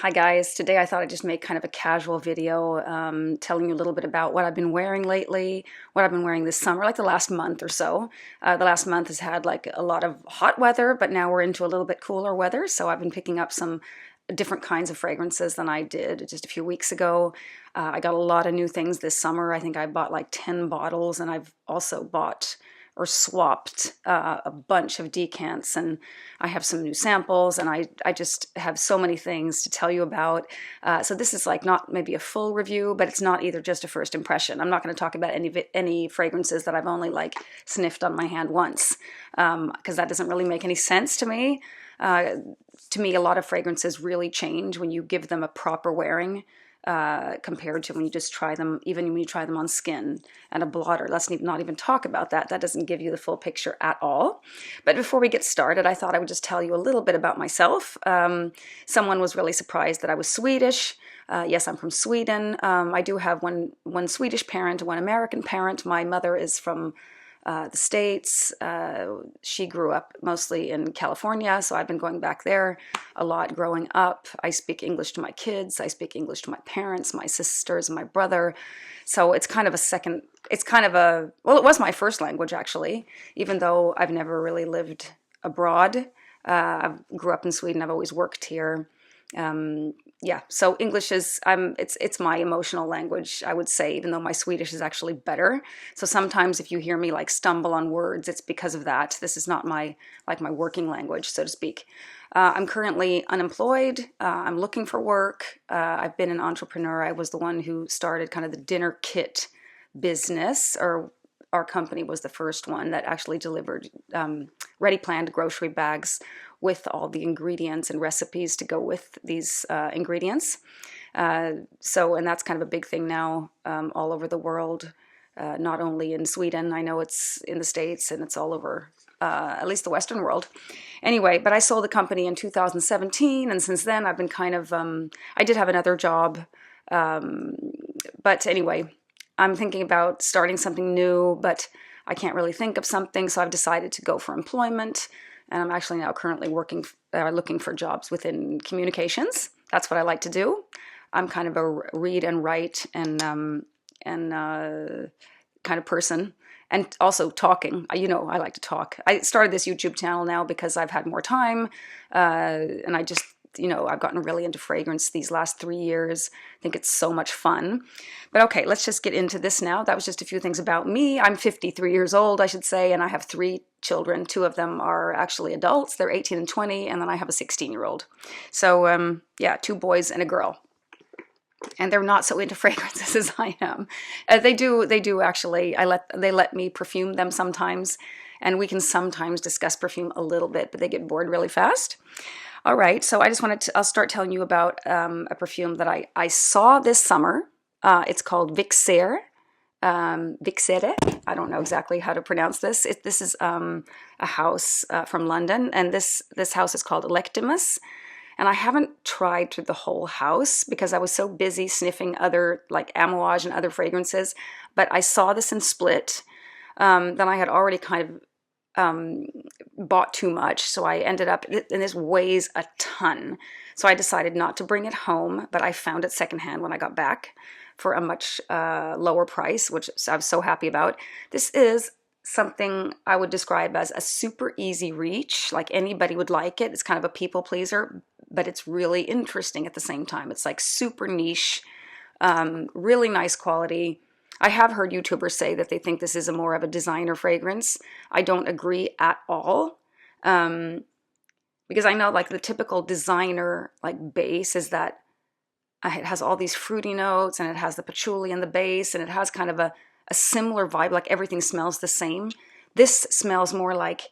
Hi guys, today I thought I'd just make kind of a casual video telling you a little bit about what I've been wearing lately, what I've been wearing this summer, like the last month or so. The last month has had like a lot of hot weather, but now we're into a little bit cooler weather, so I've been picking up some different kinds of fragrances than I did just a few weeks ago. I got a lot of new things this summer. I think I bought like 10 bottles, and I've also bought or swapped a bunch of decants, and I have some new samples, and I just have so many things to tell you about. So this is like not maybe a full review, but it's not either just a first impression. I'm not going to talk about any fragrances that I've only like sniffed on my hand once, because that doesn't really make any sense to me. To me, a lot of fragrances really change when you give them a proper wearing. Compared to when you just try them, even when you try them on skin and a blotter. Let's not even talk about that. That doesn't give you the full picture at all. But before we get started, I thought I would just tell you a little bit about myself. Someone was really surprised that I was Swedish. Yes, I'm from Sweden. I do have one Swedish parent, one American parent. My mother is from the States. She grew up mostly in California, so I've been going back there a lot growing up. I speak English to my kids. I speak English to my parents, my sisters, and my brother. So it's kind of well, it was my first language actually, even though I've never really lived abroad. I grew up in Sweden. I've always worked here. Yeah, so English is it's my emotional language, I would say, even though my Swedish is actually better. So sometimes if you hear me like stumble on words, it's because of that. This is not my working language, so to speak. I'm currently unemployed. I'm looking for work. I've been an entrepreneur. I was the one who started kind of the dinner kit business, or our company was the first one that actually delivered ready planned grocery bags with all the ingredients and recipes to go with these ingredients. And that's kind of a big thing now all over the world, not only in Sweden. I know it's in the States, and it's all over, at least the Western world. Anyway, but I sold the company in 2017, and since then I've been kind of, I did have another job, but anyway, I'm thinking about starting something new, but I can't really think of something, so I've decided to go for employment. And I'm actually now currently looking for jobs within communications. That's what I like to do. I'm kind of a read and write and kind of person, and also talking. I like to talk. I started this YouTube channel now because I've had more time, and I just, I've gotten really into fragrance these last 3 years. I think it's so much fun. But okay, let's just get into this now. That was just a few things about me. I'm 53 years old, I should say, and I have 3 children. 2 of them are actually adults. They're 18 and 20, and then I have a 16-year-old. So, yeah, 2 boys and a girl. And they're not so into fragrances as I am. They do actually. They let me perfume them sometimes, and we can sometimes discuss perfume a little bit, but they get bored really fast. All right, so I'll start telling you about a perfume that I saw this summer. It's called Vixere. Vixere. I don't know exactly how to pronounce this. This is a house from London, and this house is called Electimuss. And I haven't tried through the whole house because I was so busy sniffing other like Amouage and other fragrances. But I saw this in Split. Then I had already kind of bought too much, so I ended up, and this weighs a ton. So I decided not to bring it home, but I found it secondhand when I got back for a much lower price, which I was so happy about. This is something I would describe as a super easy reach, like anybody would like it. It's kind of a people pleaser, but it's really interesting at the same time. It's like super niche, really nice quality. I have heard YouTubers say that they think this is more of a designer fragrance. I don't agree at all, because I know like the typical designer like base is that it has all these fruity notes, and it has the patchouli in the base, and it has kind of a similar vibe, like everything smells the same. This smells more like,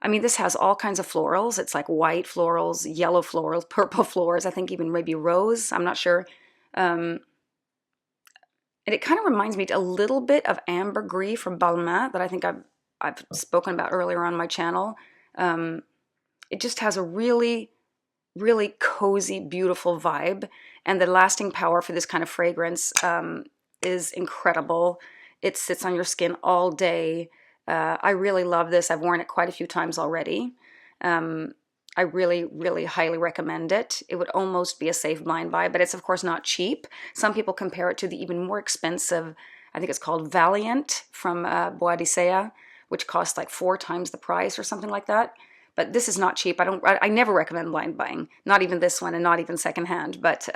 this has all kinds of florals. It's like white florals, yellow florals, purple florals, I think even maybe rose, I'm not sure. And it kind of reminds me a little bit of ambergris from Valmont that I think I've spoken about earlier on my channel. It just has a really, really cozy, beautiful vibe, and the lasting power for this kind of fragrance is incredible. It sits on your skin all day. I really love this. I've worn it quite a few times already. I really, really highly recommend it. It would almost be a safe blind buy, but it's of course not cheap. Some people compare it to the even more expensive, I think it's called Valiant from Bois d'Isea, which costs like 4 times the price or something like that. But this is not cheap. I never recommend blind buying, not even this one and not even secondhand. But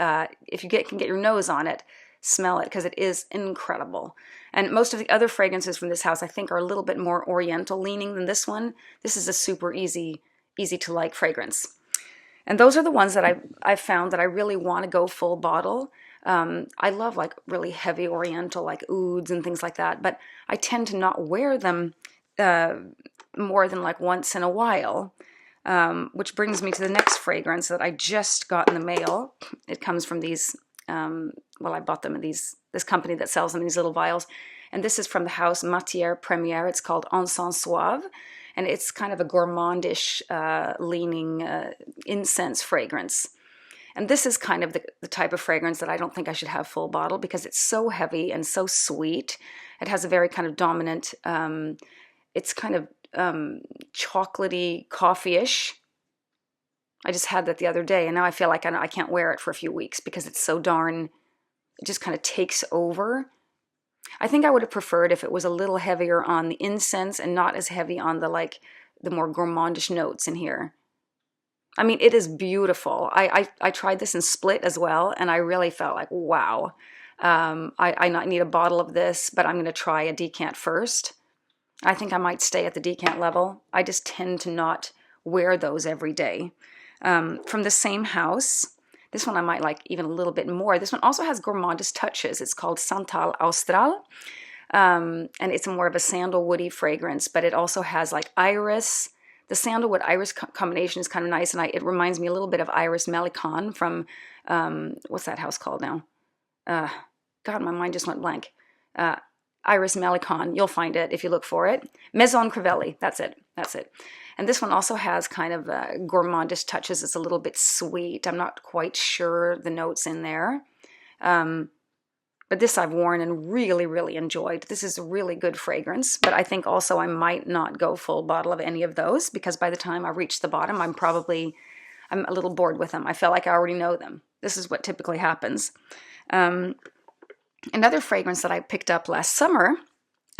if you can get your nose on it, smell it, because it is incredible. And most of the other fragrances from this house I think are a little bit more oriental leaning than this one. This is a super easy to like fragrance. And those are the ones that I've found that I really want to go full bottle. I love like really heavy oriental, like ouds and things like that, but I tend to not wear them more than like once in a while, which brings me to the next fragrance that I just got in the mail. It comes from these, well, I bought them in this company that sells them in these little vials, and this is from the house Matiere Premiere. It's called Encens Suave, and it's kind of a gourmandish leaning incense fragrance. And this is kind of the type of fragrance that I don't think I should have full bottle because it's so heavy and so sweet. It has a very kind of dominant, it's kind of chocolatey, coffee-ish. I just had that the other day, and now I feel like I can't wear it for a few weeks because it's so darn, it just kind of takes over. I think I would have preferred if it was a little heavier on the incense and not as heavy on the more gourmandish notes in here. I mean, it is beautiful. I tried this in split as well, and I really felt like, wow. I not need a bottle of this, but I'm going to try a decant first. I think I might stay at the decant level. I just tend to not wear those every day. From the same house, this one I might like even a little bit more. This one also has gourmandist touches. It's called Santal Austral, and it's more of a sandalwoody fragrance, but it also has like iris. The sandalwood iris combination is kind of nice, and it reminds me a little bit of Iris Melicon from, what's that house called now? God, my mind just went blank. Iris Melicon, you'll find it if you look for it. Maison Crivelli, that's it. And this one also has kind of gourmandish touches. It's a little bit sweet. I'm not quite sure the notes in there. But this I've worn and really, really enjoyed. This is a really good fragrance, but I think also I might not go full bottle of any of those because by the time I reach the bottom, I'm a little bored with them. I feel like I already know them. This is what typically happens. Another fragrance that I picked up last summer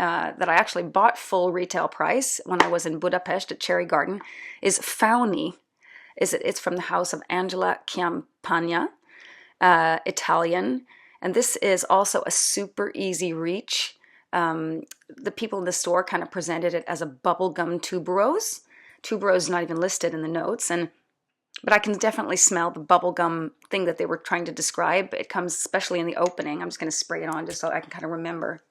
that I actually bought full retail price when I was in Budapest at Cherry Garden is Fauni. It's from the house of Angela Ciampagna, Italian. And this is also a super easy reach. The people in the store kind of presented it as a bubblegum tuberose. Tuberose is not even listed in the notes, but I can definitely smell the bubblegum thing that they were trying to describe. It comes especially in the opening. I'm just going to spray it on just so I can kind of remember.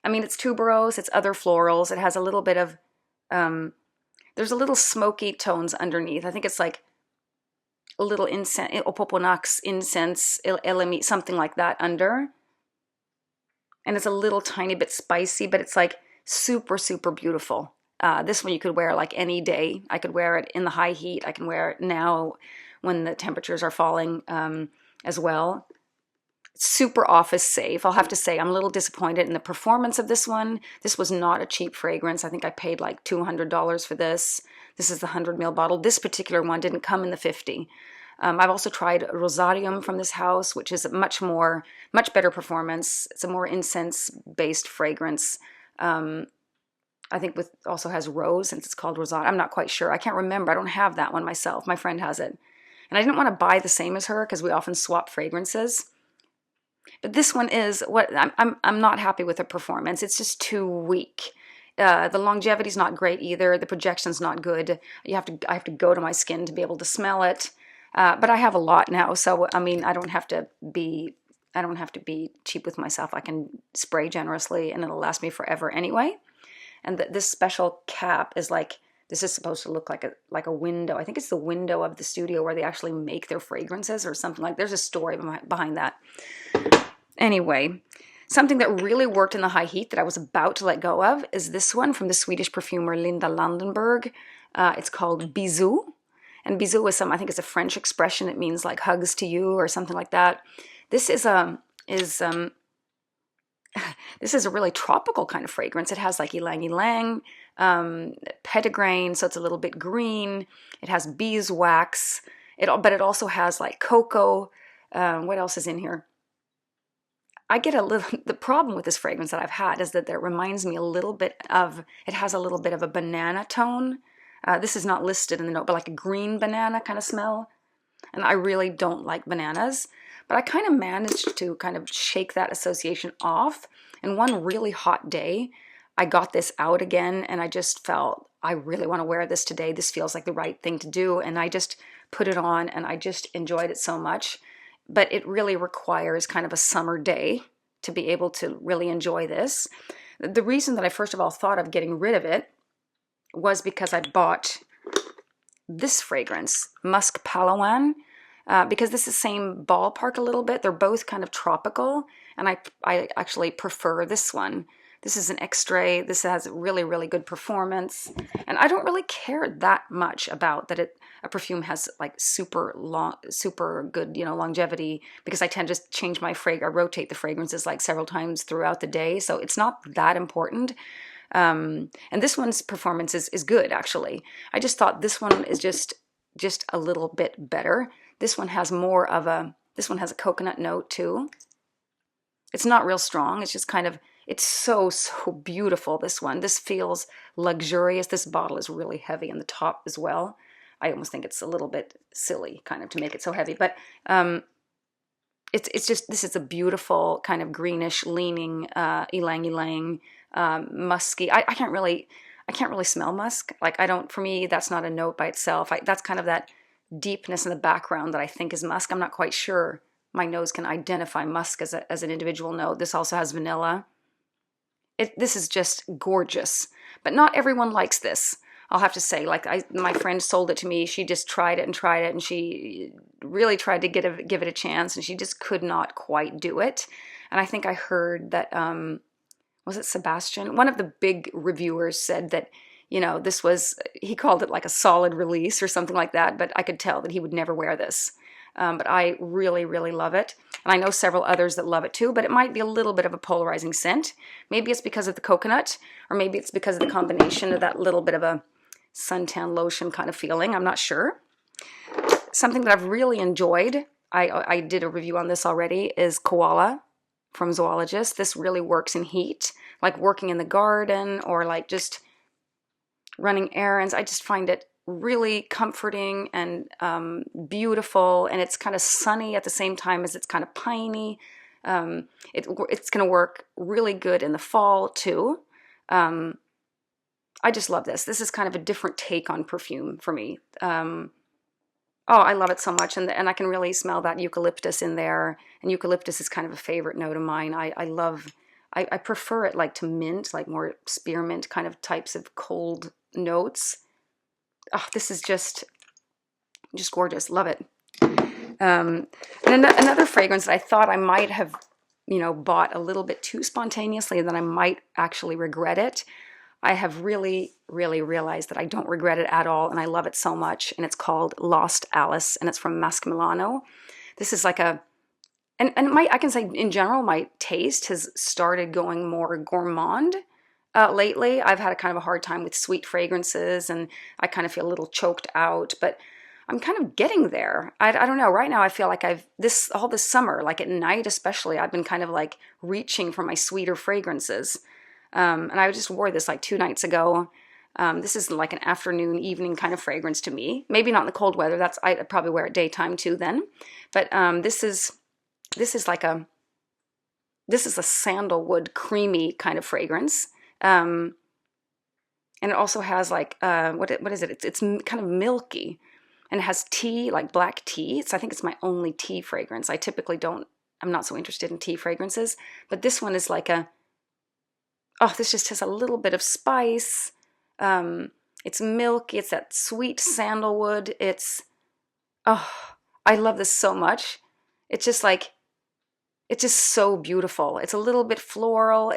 I mean, it's tuberose, it's other florals. It has a little bit of, there's a little smoky tones underneath. I think it's like a little incense, opoponax, incense, elemi, something like that under. And it's a little tiny bit spicy, but it's like super, super beautiful. This one you could wear like any day. I could wear it in the high heat. I can wear it now when the temperatures are falling as well. It's super office safe. I'll have to say I'm a little disappointed in the performance of this one. This was not a cheap fragrance. I think I paid like $200 for this. This is the 100 ml bottle. This particular one didn't come in the 50. I've also tried Rosarium from this house, which is a much better performance. It's a more incense-based fragrance. I think also has rose, since it's called Rosarium. I'm not quite sure. I can't remember. I don't have that one myself. My friend has it. And I didn't want to buy the same as her because we often swap fragrances. But this one is what I'm not happy with the performance. It's just too weak. The longevity's not great either. The projection's not good. I have to go to my skin to be able to smell it. But I have a lot now, so I mean, I don't have to be cheap with myself. I can spray generously, and it'll last me forever anyway. And this special cap is like, this is supposed to look like a window. I think it's the window of the studio where they actually make their fragrances or something like. There's a story behind that. Anyway, something that really worked in the high heat that I was about to let go of is this one from the Swedish perfumer Linda Landenberg. It's called Bisous. And bisous is I think it's a French expression. It means like hugs to you or something like that. This is this is a really tropical kind of fragrance. It has like ylang ylang, petitgrain, so it's a little bit green. It has beeswax. But it also has like cocoa. What else is in here? I get a little, the problem with this fragrance that I've had is that it reminds me a little bit of, it has a little bit of a banana tone. This is not listed in the note, but like a green banana kind of smell. And I really don't like bananas, but I kind of managed to kind of shake that association off. And one really hot day, I got this out again and I just felt, I really want to wear this today. This feels like the right thing to do. And I just put it on and I just enjoyed it so much. But it really requires kind of a summer day to be able to really enjoy this. The reason that I first of all thought of getting rid of it was because I bought this fragrance, Musc Palawan, because this is the same ballpark a little bit. They're both kind of tropical, and I actually prefer this one. This is an extrait. This has really, really good performance. And I don't really care that much about that a perfume has like super good, longevity, because I tend to change my fragrance. I rotate the fragrances like several times throughout the day. So it's not that important. And this one's performance is good, actually. I just thought this one is just a little bit better. This one has this one has a coconut note too. It's not real strong. It's just kind of, it's so beautiful, this one. This feels luxurious. This bottle is really heavy in the top as well. I almost think it's a little bit silly kind of to make it so heavy, but it's just, this is a beautiful kind of greenish leaning ylang ylang musky. I can't really smell musk. Like for me, that's not a note by itself. That's kind of that deepness in the background that I think is musk. I'm not quite sure my nose can identify musk as an individual note. This also has vanilla. This is just gorgeous, but not everyone likes this. I'll have to say, like my friend sold it to me. She just tried it, and she really tried to give it a chance, and she just could not quite do it. And I think I heard that, was it Sebastian? One of the big reviewers said that, this was, he called it like a solid release or something like that, but I could tell that he would never wear this. But I really, really love it. And I know several others that love it too, but it might be a little bit of a polarizing scent. Maybe it's because of the coconut, or maybe it's because of the combination of that little bit of a suntan lotion kind of feeling. I'm not sure. Something that I've really enjoyed, I did a review on this already, is Koala from Zoologist. This really works in heat, like working in the garden or like just running errands. I just find it really comforting and beautiful, and it's kind of sunny at the same time as it's kind of piney. It's going to work really good in the fall too. I just love this. This is kind of a different take on perfume for me. Oh, I love it so much, and I can really smell that eucalyptus in there, and eucalyptus is kind of a favorite note of mine. I prefer it like to mint, like more spearmint kind of types of cold notes. Oh, this is just gorgeous. Love it. And another fragrance that I thought I might have, bought a little bit too spontaneously, and that I might actually regret it. I have really, really realized that I don't regret it at all, and I love it so much. And it's called Lost Alice, and it's from Masque Milano. This is like I can say in general, my taste has started going more gourmand. Lately, I've had a kind of a hard time with sweet fragrances, and I kind of feel a little choked out, but I'm kind of getting there. I don't know. Right now, I feel like all this summer, like at night especially, I've been kind of like reaching for my sweeter fragrances. And I just wore this like 2 nights ago. This is like an afternoon, evening kind of fragrance to me. Maybe not in the cold weather. I'd probably wear it daytime too then. But this is a sandalwood creamy kind of fragrance. And it also has like, what is it? It's kind of milky, and it has tea, like black tea. I think it's my only tea fragrance. I'm not so interested in tea fragrances, but this one is like this just has a little bit of spice. It's milky. It's that sweet sandalwood. I love this so much. It's just so beautiful. It's a little bit floral.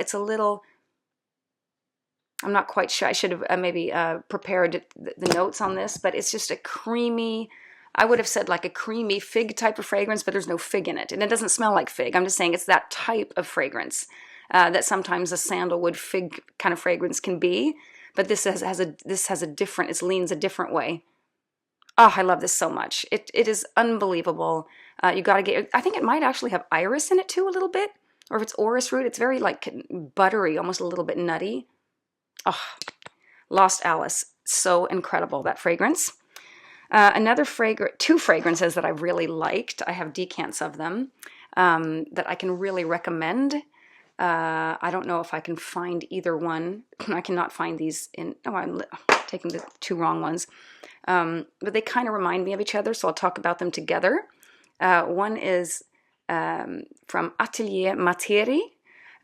I'm not quite sure. I should have maybe prepared the notes on this, but it's just a creamy, I would have said like a creamy fig type of fragrance, but there's no fig in it. And it doesn't smell like fig. I'm just saying it's that type of fragrance that sometimes a sandalwood fig kind of fragrance can be. but this has a different, it leans a different way. Oh, I love this so much. It is unbelievable. You got to get, I think it might actually have iris in it too a little bit, or if it's orris root, it's very like buttery, almost a little bit nutty. Oh, Lost Alice, so incredible, that fragrance. Another two fragrances that I really liked. I have decants of them that I can really recommend. I don't know if I can find either one. I cannot find these in, oh, I'm taking the two wrong ones. But they kind of remind me of each other, so I'll talk about them together. One is from Atelier Materi,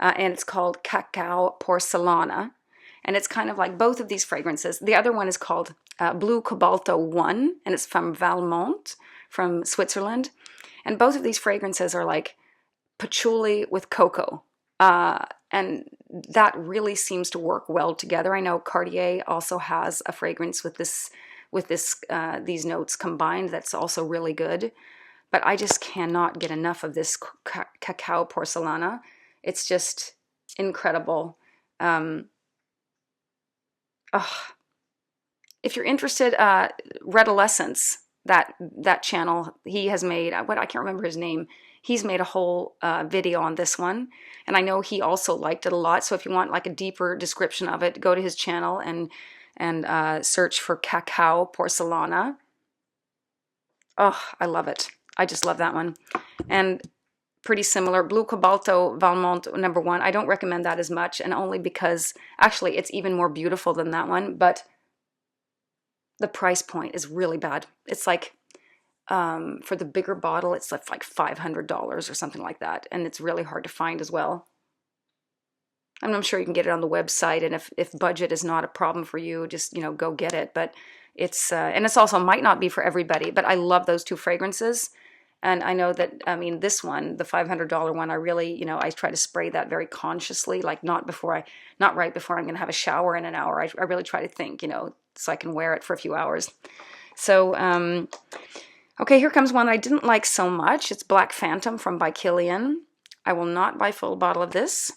and it's called Cacao Porcelana. And it's kind of like both of these fragrances. The other one is called Blu Cobalto I, and it's from Valmont, from Switzerland. And both of these fragrances are like patchouli with cocoa. And that really seems to work well together. I know Cartier also has a fragrance with these notes combined that's also really good. But I just cannot get enough of this Cacao Porcelana. It's just incredible. If you're interested, Redolescence, that channel, he has made, I can't remember his name. He's made a whole video on this one, and I know he also liked it a lot. So if you want like a deeper description of it, go to his channel and search for Cacao Porcelana. Oh, I love it. I just love that one. And pretty similar, Blu Cobalto Valmont #1. I don't recommend that as much, and only because actually it's even more beautiful than that one, but the price point is really bad. It's like for the bigger bottle, it's like $500 or something like that, and it's really hard to find as well. I mean, I'm sure you can get it on the website, and if budget is not a problem for you, just go get it. But it's and it's also might not be for everybody. But I love those two fragrances. And I know that, I mean, this one, the $500 one, I really, I try to spray that very consciously, like not right before I'm going to have a shower in an hour. I really try to think, so I can wear it for a few hours. So, okay, here comes one I didn't like so much. It's Black Phantom from By Kilian. I will not buy a full bottle of this.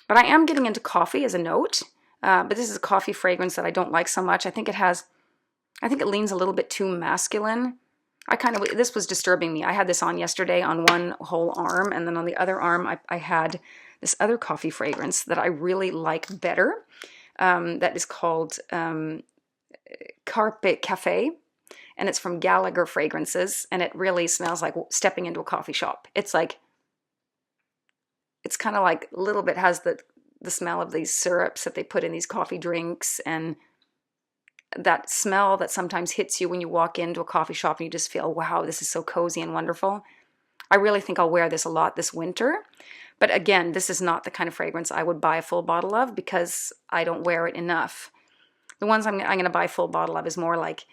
But I am getting into coffee as a note. But this is a coffee fragrance that I don't like so much. I think it leans a little bit too masculine. This was disturbing me. I had this on yesterday on one whole arm, and then on the other arm I had this other coffee fragrance that I really like better. That is called Carpe Cafe, and it's from Gallagher Fragrances, and it really smells like stepping into a coffee shop. It's kind of like a little bit has the smell of these syrups that they put in these coffee drinks, and that smell that sometimes hits you when you walk into a coffee shop and you just feel, wow, this is so cozy and wonderful. I really think I'll wear this a lot this winter. But again, this is not the kind of fragrance I would buy a full bottle of because I don't wear it enough. The ones I'm going to buy a full bottle of is more like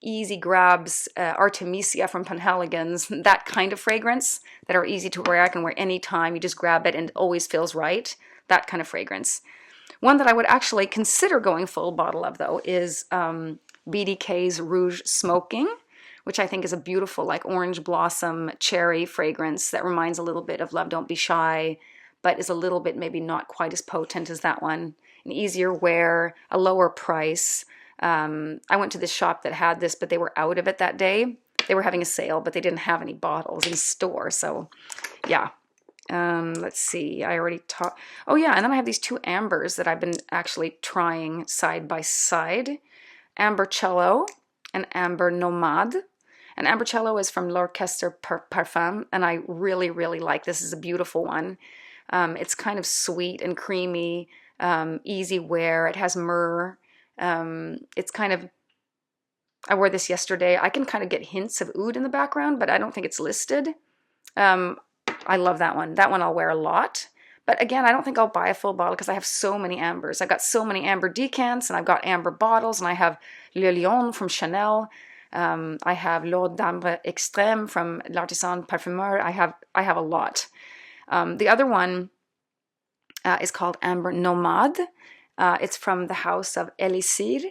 easy grabs, Artemisia from Penhaligon's, that kind of fragrance that are easy to wear. I can wear anytime. You just grab it and it always feels right. That kind of fragrance. One that I would actually consider going full bottle of, though, is BDK's Rouge Smoking, which I think is a beautiful, like orange blossom cherry fragrance that reminds a little bit of Love Don't Be Shy, but is a little bit maybe not quite as potent as that one. An easier wear, a lower price. I went to this shop that had this, but they were out of it that day. They were having a sale, but they didn't have any bottles in store. So, yeah. Let's see, I already talked. Oh yeah, and then I have these two ambers that I've been actually trying side by side. Amber Cello and Amber Nomade. And Amber Cello is from L'Orchestre Parfums, and I really, really like this. This is a beautiful one. It's kind of sweet and creamy, easy wear. It has myrrh. It's kind of, I wore this yesterday. I can kind of get hints of oud in the background, but I don't think it's listed. I love that one. That one I'll wear a lot. But again, I don't think I'll buy a full bottle because I have so many ambers. I've got so many amber decants, and I've got amber bottles, and I have Le Lion from Chanel. I have L'Eau d'Ambre Extrême from L'Artisan Parfumeur. I have a lot. The other one is called Amber Nomade. It's from the house of Elisir.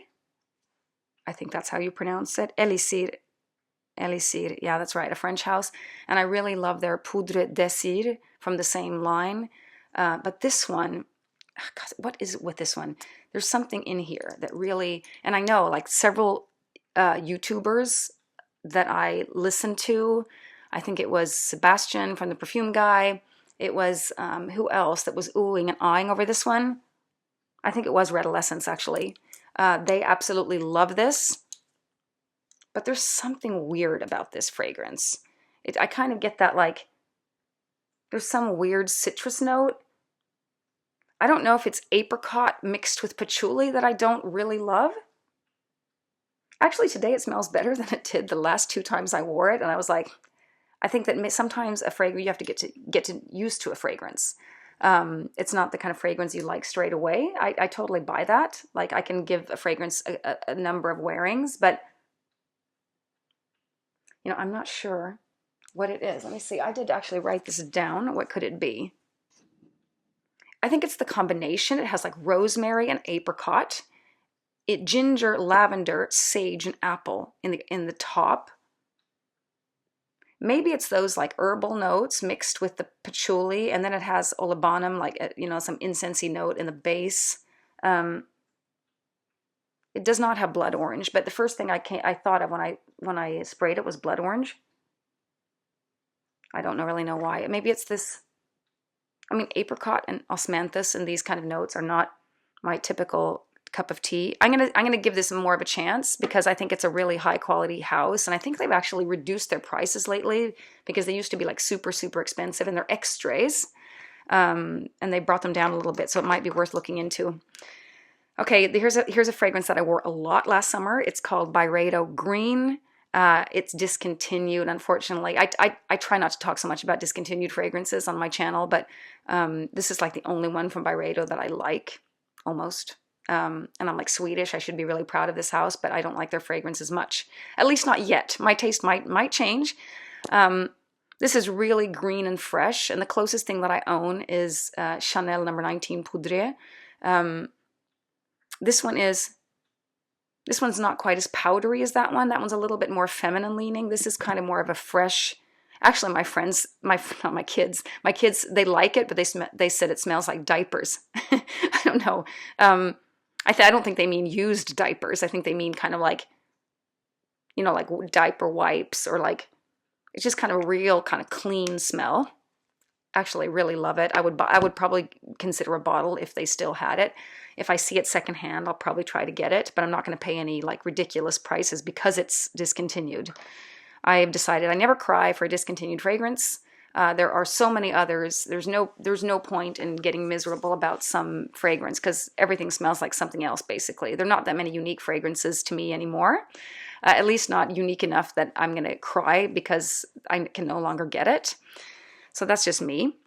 I think that's how you pronounce it. Elisir. Elisir, yeah, that's right, a French house. And I really love their Poudre Désir from the same line. But this one God, what is it with this one? There's something in here that really, and I know like several YouTubers that I listen to. I think it was Sebastian from the Perfume Guy. It was who else that was oohing and eyeing over this one? I think it was Redolescence actually. They absolutely love this, but there's something weird about this fragrance. I kind of get that like there's some weird citrus note. I don't know if it's apricot mixed with patchouli that I don't really love. Actually, today it smells better than it did the last 2 times I wore it, and I was like, I think that sometimes a fragrance you have to get to used to a fragrance. It's not the kind of fragrance you like straight away. I totally buy that. Like I can give a fragrance a number of wearings, but you know, I'm not sure what it is. Let me see. I did actually write this down. What could it be? I think it's the combination. It has like rosemary and apricot. It ginger, lavender, sage, and apple in the top. Maybe it's those like herbal notes mixed with the patchouli, and then it has olibanum, like you know, some incensey note in the base. It does not have blood orange, but the first thing I thought of when I sprayed it was blood orange. I don't really know why. Maybe it's this. I mean, apricot and osmanthus and these kind of notes are not my typical cup of tea. I'm gonna give this more of a chance because I think it's a really high quality house, and I think they've actually reduced their prices lately because they used to be like super expensive, and they're extras, and they brought them down a little bit, so it might be worth looking into. Okay, here's a fragrance that I wore a lot last summer. It's called Byredo Green. It's discontinued, unfortunately. I try not to talk so much about discontinued fragrances on my channel, but this is like the only one from Byredo that I like, almost. And I'm like Swedish. I should be really proud of this house, but I don't like their fragrance as much. At least not yet. My taste might change. This is really green and fresh, and the closest thing that I own is Chanel number 19 Poudre. This one's not quite as powdery as that one. That one's a little bit more feminine leaning. This is kind of more of a fresh. Actually, my friends, not my kids, they like it, but they said it smells like diapers. I don't know. I don't think they mean used diapers. I think they mean kind of like, you know, like diaper wipes, or like it's just kind of a real kind of clean smell. Actually, really love it. I would probably consider a bottle if they still had it. If I see it secondhand, I'll probably try to get it, but I'm not going to pay any like ridiculous prices because it's discontinued. I have decided I never cry for a discontinued fragrance. There are so many others. There's no point in getting miserable about some fragrance because everything smells like something else, basically. There are not that many unique fragrances to me anymore, at least not unique enough that I'm going to cry because I can no longer get it. So that's just me.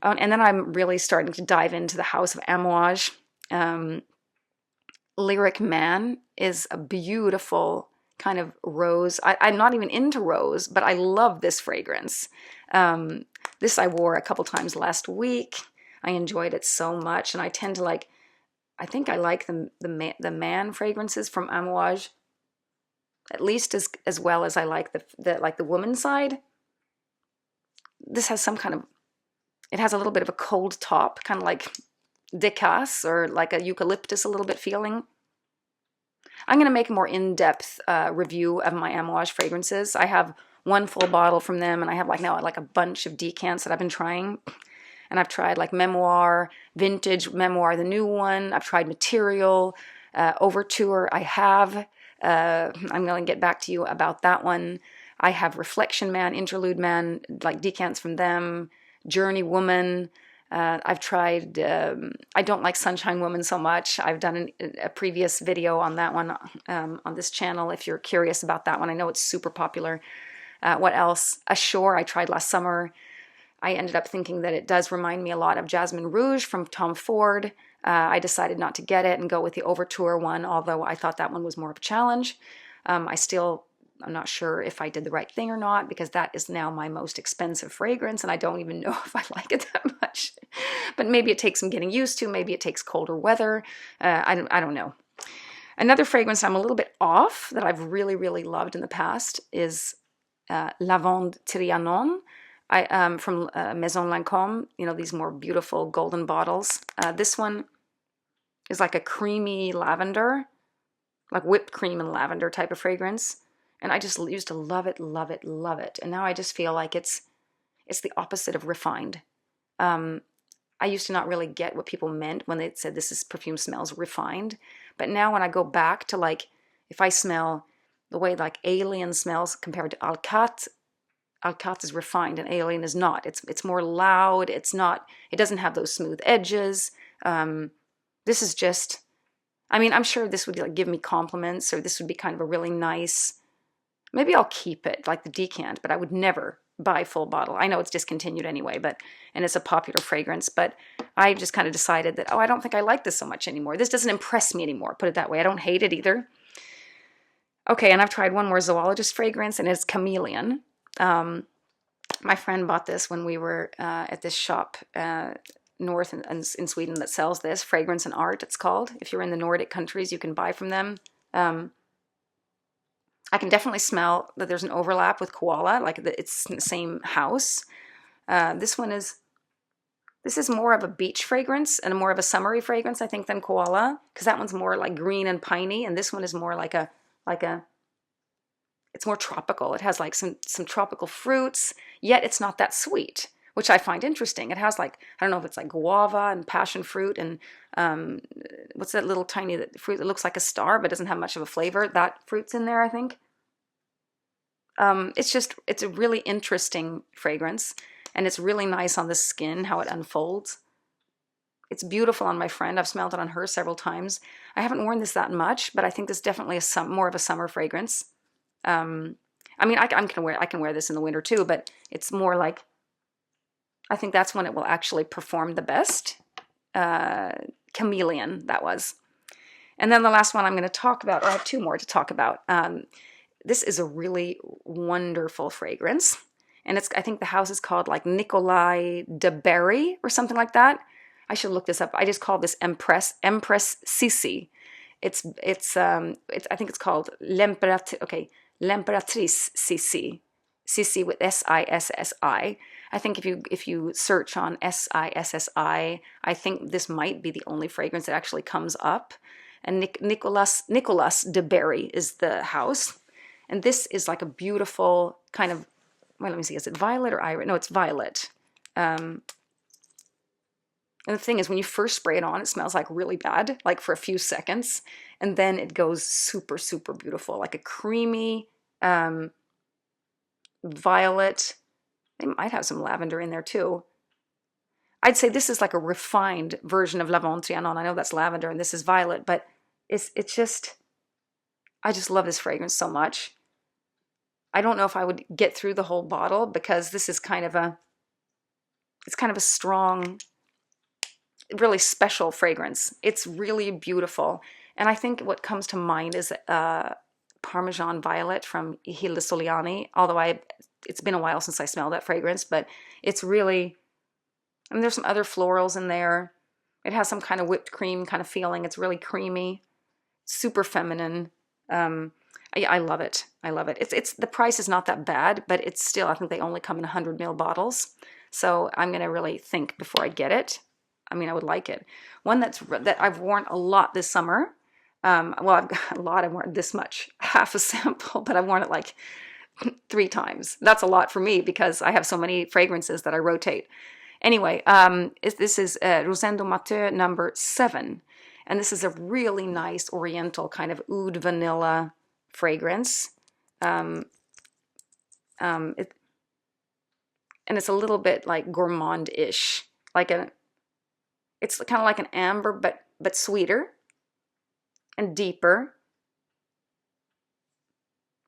And then I'm really starting to dive into the house of Amouage. Lyric Man is a beautiful kind of rose. I'm not even into rose, but I love this fragrance. This I wore a couple times last week. I enjoyed it so much, and I tend to like. I think I like the man fragrances from Amouage at least as well as I like the woman side. This has some kind of. It has a little bit of a cold top, kind of like Decas or like a eucalyptus a little bit feeling. I'm going to make a more in-depth review of my Amouage fragrances. I have one full bottle from them, and I have like a bunch of decants that I've been trying. And I've tried like Memoir, Vintage Memoir, the new one. I've tried Material, Overture. I have. I'm going to get back to you about that one. I have Reflection Man, Interlude Man, like decants from them. Journey Woman. I've tried, I don't like Sunshine Woman so much. I've done a previous video on that one on this channel if you're curious about that one. I know it's super popular. What else? Ashore I tried last summer. I ended up thinking that it does remind me a lot of Jasmine Rouge from Tom Ford. I decided not to get it and go with the Overture one, although I thought that one was more of a challenge. I'm not sure if I did the right thing or not, because that is now my most expensive fragrance, and I don't even know if I like it that much. But maybe it takes some getting used to. Maybe it takes colder weather. I don't know. Another fragrance I'm a little bit off that I've really loved in the past is Lavandes Trianon. from Maison Lancôme, you know, these more beautiful golden bottles. This one is like a creamy lavender, like whipped cream and lavender type of fragrance. And I just used to love it, love it, love it. And now I just feel like it's the opposite of refined. I used to not really get what people meant when they said this perfume smells refined. But now when I go back to, like, if I smell the way like Alien smells compared to Al-Khatt, Al-Khatt is refined and Alien is not. It's more loud. It doesn't have those smooth edges. This is just, I mean, I'm sure this would like give me compliments, or this would be kind of a really nice, maybe I'll keep it like the decant, but I would never buy full bottle. I know it's discontinued anyway, and it's a popular fragrance, but I just kind of decided that, oh, I don't think I like this so much anymore. This doesn't impress me anymore, put it that way. I don't hate it either. Okay, and I've tried one more Zoologist fragrance, and it's Chameleon. My friend bought this when we were at this shop north in Sweden that sells this, Fragrance and Art, it's called. If you're in the Nordic countries, you can buy from them. I can definitely smell that there's an overlap with Koala, like it's in the same house. This is more of a beach fragrance and more of a summery fragrance, I think, than Koala, because that one's more like green and piney, and this one is more like it's more tropical. It has like some tropical fruits, yet it's not that sweet, which I find interesting. It has like, I don't know if it's like guava and passion fruit and what's that little tiny fruit that looks like a star but doesn't have much of a flavor? That fruit's in there, I think. It's a really interesting fragrance, and it's really nice on the skin, how it unfolds. It's beautiful on my friend. I've smelled it on her several times. I haven't worn this that much, but I think this is definitely more of a summer fragrance. I mean, I can wear this in the winter too, but it's more like, I think that's when it will actually perform the best. Chameleon, that was. And then the last one I'm going to talk about, or I have two more to talk about. This is a really wonderful fragrance. And I think the house is called like Nicolai de Berry or something like that. I should look this up. I just call this Empress Sissi. I think it's called L'Imperatrice Sissi. Sissi with Sissi. I think if you search on Sissi, I think this might be the only fragrance that actually comes up. And Nicolas de Berry is the house. And this is like a beautiful kind of, well, let me see, is it violet or iris? No, it's violet. And the thing is, when you first spray it on, it smells like really bad, like for a few seconds. And then it goes super, super beautiful, like a creamy violet. They might have some lavender in there too. I'd say this is like a refined version of Lavandes Trianon. I know that's lavender and this is violet, but it's just, I just love this fragrance so much. I don't know if I would get through the whole bottle because this is kind of a strong, really special fragrance. It's really beautiful. And I think what comes to mind is Parmesan Violet from Hilda Soliani, although it's been a while since I smelled that fragrance, but it's really, I mean, there's some other florals in there. It has some kind of whipped cream kind of feeling. It's really creamy, super feminine. I love it. I love it. It's the price is not that bad, but it's still, I think they only come in 100 ml bottles. So I'm going to really think before I get it. I mean, I would like it. One that I've worn a lot this summer. Well, I've got a lot. I've worn this much, half a sample, but I've worn it like 3 times. That's a lot for me because I have so many fragrances that I rotate. Anyway, this is Rosendo Mateu number 7. And this is a really nice oriental kind of oud vanilla fragrance. And it's a little bit like gourmand-ish. It's kind of like an amber, but sweeter and deeper.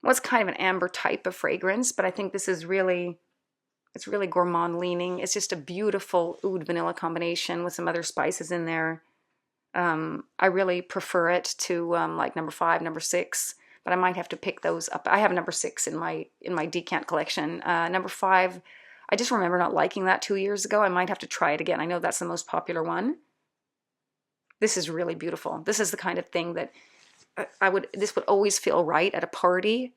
Well, it's kind of an amber type of fragrance, but I think this is really, it's really gourmand leaning. It's just a beautiful oud vanilla combination with some other spices in there. I really prefer it to like number 5, number 6, but I might have to pick those up. I have number 6 in my decant collection. Number 5, I just remember not liking that 2 years ago. I might have to try it again. I know that's the most popular one. This is really beautiful. This is the kind of thing that this would always feel right at a party.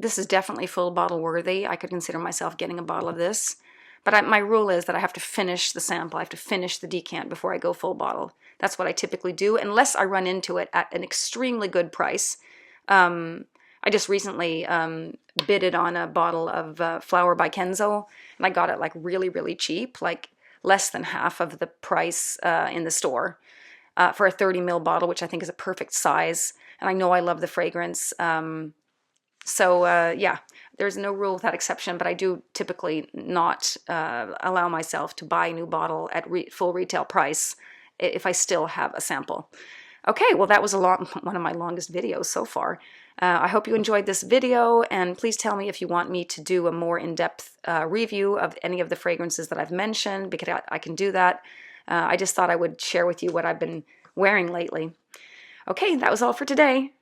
This is definitely full bottle worthy. I could consider myself getting a bottle of this. But my rule is that I have to finish the sample. I have to finish the decant before I go full bottle. That's what I typically do, unless I run into it at an extremely good price. I just recently bidded on a bottle of Flower by Kenzo, and I got it like really, really cheap, like less than half of the price in the store for a 30 ml bottle, which I think is a perfect size. And I know I love the fragrance. Yeah, there's no rule without exception, but I do typically not allow myself to buy a new bottle at full retail price if I still have a sample. Okay, well that was one of my longest videos so far. I hope you enjoyed this video, and please tell me if you want me to do a more in-depth review of any of the fragrances that I've mentioned, because I can do that. I just thought I would share with you what I've been wearing lately. Okay, that was all for today.